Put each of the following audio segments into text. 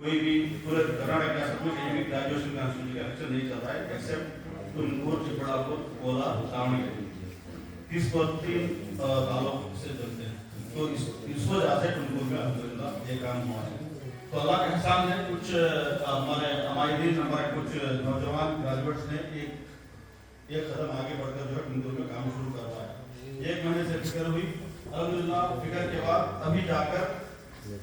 कोई भी पूरे कर्नाटक रियासत में कहीं भी ग्रेजुएशन कांस्टिट्यूशन का इलेक्शन नहीं चल रहा है एक्सेप्ट तुमकूर, चिपड़ापुर, कोला, दावणगेरे। 30 तालुक से चलते हैं, तो इस वजह से तुमकूर में अल्हम्दुलिल्लाह ये काम हुआ है। तो अल्लाह का एहसान है, कुछ हमारे अमायदीन, हमारे कुछ नौजवान ग्रेजुएट्स ने एक कदम आगे बढ़कर जो है तुमकूर में काम शुरू करवाया। 1 महीने से फिक्र हुई, अल्हम्दुलिल्लाह फिक्र के बाद अभी जाकर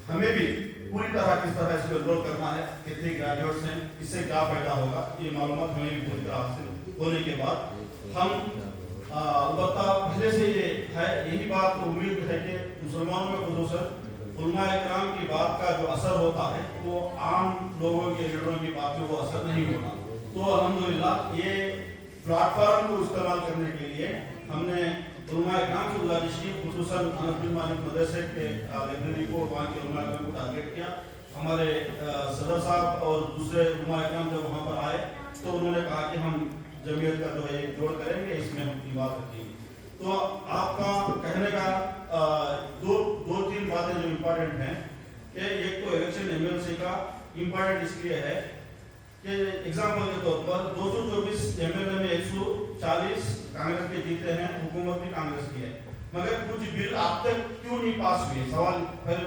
हमें भी पूरी तरह किस तरह इसको एनरोल करना है, कितने ग्रेजुएट्स हैं, इससे क्या फायदा होगा, ये मालूमात हमें भी पूरी तरह हासिल होने के बाद हम अलबत्ता पहले से ये है, यही बात उम्मीद है कि मुसलमानों में खुसूसन उलमा इकराम की बात का जो असर होता है वो आम लोगों के लीडरों की बात में वो असर नहीं होता। तो अल्हम्दुलिल्लाह ये प्लेटफॉर्म को इस्तेमाल करने के लिए हमने उलमा इकराम की गुजारिश की, खुसूसन अनस बिन मालिक मदरसे के लाइब्रेरी को, वहाँ के उलमा इकराम को टारगेट किया। हमारे सदर साहब और दूसरे उलमा इकराम जब वहाँ पर आए तो उन्होंने कहा कि हम जमीयत का जो है जोड़ करेंगे, इसमें हम की बात रखेंगे। तो आपका कहने का दो तीन बातें जो इम्पोर्टेंट हैं कि एक तो इलेक्शन एमएलसी का इम्पोर्टेंट इसलिए है कि एग्जाम्पल के तौर पर 224 एमएलए में 140 कांग्रेस के जीते हैं, हुकूमत भी कांग्रेस की है, मगर कुछ बिल अब तक क्यों नहीं पास हुए? सवाल फिर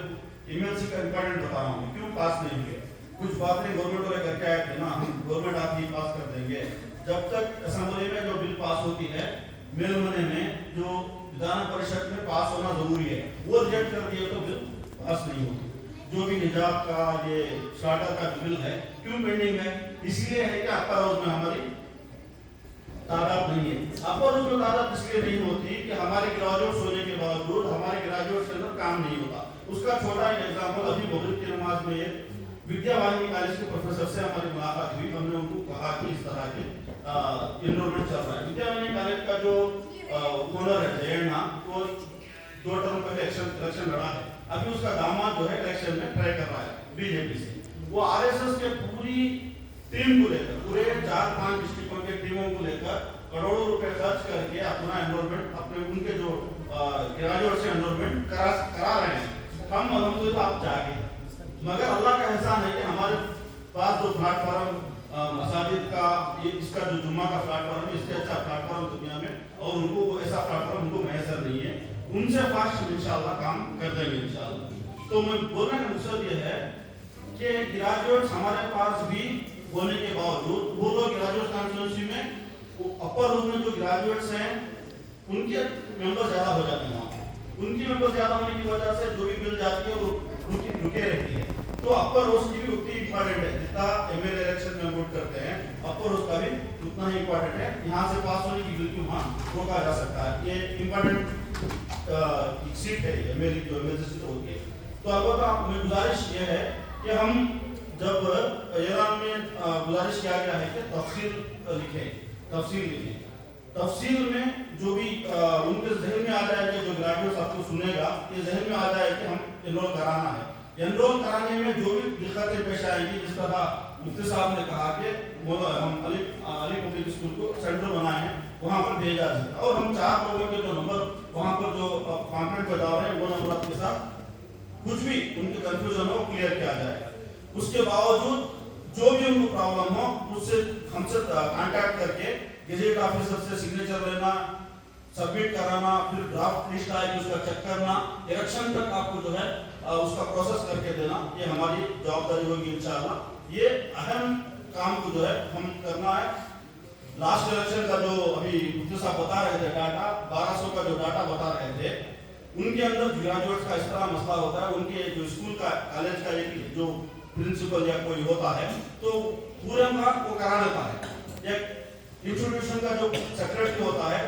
एमएलसी का इम्पोर्टेंट बता रहा हूँ, क्यों पास नहीं हुए? कुछ बातें गवर्नमेंट वाले करके आए थे ना, हम गवर्नमेंट आप ही पास कर देंगे। जब तक असेंबली में जो बिल पास होती है, मेल महीने में जो विधान परिषद में पास होना जरूरी है, वो रिजेक्ट कर दिए तो बिल पास नहीं होती। जो भी हिजाब का, ये स्टार्टर का बिल है, क्यों पेंडिंग है? इसलिए है कि अपर हाउस में हमारी तादाद नहीं है। अपर हाउस में तादाद इसलिए नहीं होती कि हमारे ग्रेजुएट्स होने के बावजूद हमारे ग्रेजुएट्स के अंदर काम नहीं होता। उसका छोटा एक एग्जाम्पल, अभी मगरिब की नमाज में एक विद्यावाहिनी कॉलेज के प्रोफेसर से हमारी मुलाकात हुई। हमने उनको कहा कि इस तरह के एनरोलमेंट चल रहा है। विद्यावाहिनी कॉलेज का जो ओनर है जयन्ना, वो 2 टर्म पहले इलेक्शन लड़ा है, अभी उसका दामाद जो है इलेक्शन में ट्राई कर रहा है बीजेपी से। वो आरएसएस के पूरी टीम को लेकर, पूरे 4-5 डिस्ट्रिक्टों के टीमों को लेकर करोड़ों रुपए खर्च करके अपना एनरोलमेंट, अपने उनके जो ग्रेजुएट से एनरोलमेंट करा रहे हैं। हम अल्हम्दुलिल्लाह आप जागे, मगर अल्लाह का एहसान है कि हमारे पास जो प्लेटफॉर्म मसाजिद का, ये इसका जो जुम्मा का प्लेटफॉर्म है, इससे अच्छा प्लेटफॉर्म दुनिया में और उनको ऐसा प्लेटफॉर्म उनको मैसर नहीं है। उनसे फास्ट इंशाल्लाह काम कर देंगे इंशाल्लाह। तो मैं बोलने का मकसद ये है कि ग्रेजुएट्स हमारे पास भी होने के बावजूद वो लोग ग्रेजुएट कॉन्स्टिट्यूएंसी में अपर रूम में जो ग्रेजुएट्स हैं उनके मेंबर ज्यादा हो जाते हैं। उनकी मेंबर ज्यादा होने की वजह से जो भी बिल जाती है वो रुके रहती है। तो अपर हाउस की भी उतनी इंपॉर्टेंट है, जितना एमएलए इलेक्शन में वोट करते हैं अपर हाउस का भी उतना ही इंपॉर्टेंट है। यहाँ से पास होने की बिल को वहाँ रोका जा सकता है। ये इंपॉर्टेंट सीट है एमएलए जो एमएलसी सीट होती है। तो अलबत्ता में गुजारिश ये है कि हम जब ऐलान में गुजारिश किया गया है कि तफसील लिखें। तफसील में जो भी उनके जहन में आ जाए कि जो ग्रेजुएट्स आपको सुनेगा, ये जहन में आ जाए कि हम एनरोल कराना है। एनरोल कराने में जो भी दिक्कतें पेश आएंगी, जिस तरह मुफ्ती साहब ने कहा कि हम अली पब्लिक स्कूल को सेंटर बनाए हैं, वहाँ पर भेजा जाए और हम 4 लोगों के जो नंबर वहाँ पर जो कॉन्फ्रेंस बता रहे हैं वो नंबर के साथ कुछ भी उनके कंफ्यूजन हो क्लियर किया जाए। उसके बावजूद जो भी उनको प्रॉब्लम हो उससे हमसे कांटेक्ट करके गेजेट ऑफिसर से सिग्नेचर लेना, सबमिट कराना, फिर ड्राफ्ट लिस्ट आएगी उसका चेक करना, इलेक्शन तक आपको जो है उसका प्रोसेस करके देना, ये हमारी जवाबदारी होगी इंशाअल्लाह। ये अहम काम को जो है हम करना है। लास्ट इलेक्शन का जो अभी मुफ्ती साहब बता रहे थे डाटा, 1200 का जो डाटा बता रहे थे, उनके अंदर ग्रेजुएट्स का इस तरह मसला होता है, उनके जो स्कूल का कॉलेज का एक जो प्रिंसिपल या कोई होता है तो पूरे का वो करा देता है। एक इंस्टीट्यूशन का जो सेक्रेटरी होता है